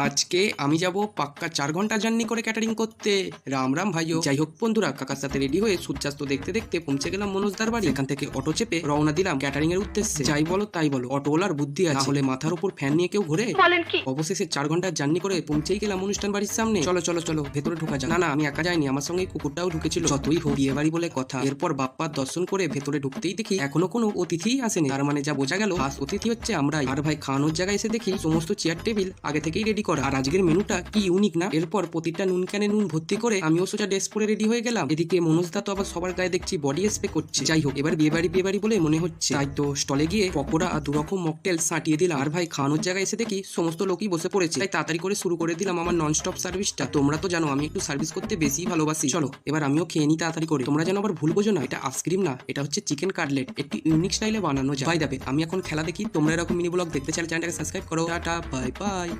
আজকে আমি যাব পাক্কা 4 ঘন্টা জার্নি করে ক্যাটারিং করতে। রাম রাম ভাইও। যাই হোক বন্ধুরা, কাকার সাথে রেডি হয়ে সূর্যাস্ত দেখতে দেখতে পৌঁছে গেলাম মনোজদার বাড়ি। এখান থেকে অটো চেপে রওনা দিলাম ক্যাটারিং এর উদ্দেশ্যে। যাই বলো তাই বলো, অটোওয়ালার বুদ্ধি আছে, না হলে মাথার উপর ফ্যান নিয়ে কেউ ঘুরে। অবশেষে 4 ঘন্টা জার্নি করে পৌঁছেই গেলাম অনুষ্ঠান বাড়ির সামনে। চলো চলো চলো ভেতরে ঢোকা যাক। না না, আমি একা যাইনি, আমার সঙ্গে কুকুরটাও ঢুকেছিল। যতই হোক বিয়ে বাড়ি বলে কথা। এরপর বাপ্পার দর্শন করে ভেতরে ঢুকতেই দেখি এখনো কোনো অতিথিই আসেনি। তার মানে যা বোঝা গেল ফার্স্ট অতিথি হচ্ছে আমরাই। আর ভাই খাওয়ানোর জায়গায় এসে দেখি সমস্ত চেয়ার টেবিল আগে থেকেই রেডি করা। আর আজকের মেনুটা কি ইউনিক না। এরপর প্রতিটা নুন ক্যানে নুন ভর্তি করে আমিও সোজা ড্রেস পরে রেডি হয়ে গেলাম। এদিকে মনোজদা তো আবার সবার গায়ে দেখছি বডি স্প্রে করছে। যাই হোক, এবার বিয়ে বাড়ি বলে মনে হচ্ছে, তাই তো স্টলে গিয়ে পকোড়া আর 2 রকম মকটেল সাঁটিয়ে দিলাম। আর ভাই খাওয়ানোর জায়গায় এসে দেখি সমস্ত লোকই বসে পড়েছে, তাই তাড়াতাড়ি করে শুরু করে দিলাম আমার নন স্টপ সার্ভিসটা। তোমরা তো জানো আমি একটু সার্ভিস করতে বেশি ভালোবাসি। চলো এবার আমিও খেয়ে নিই তাড়াতাড়ি করে। তোমরা যেন আবার ভুল বোঝো না, এটা আইসক্রিম না, এটা হচ্ছে চিকেন কাটলেট। একটু ইউনিক স্টাইলে বানানো যায়। ভাই দেবে আমি এখন খেলা দেখি। তোমরা এরকম মিনি ব্লগ দেখতে চাইলে চ্যানেলটাকে সাবস্ক্রাইব করো। Tata bye bye.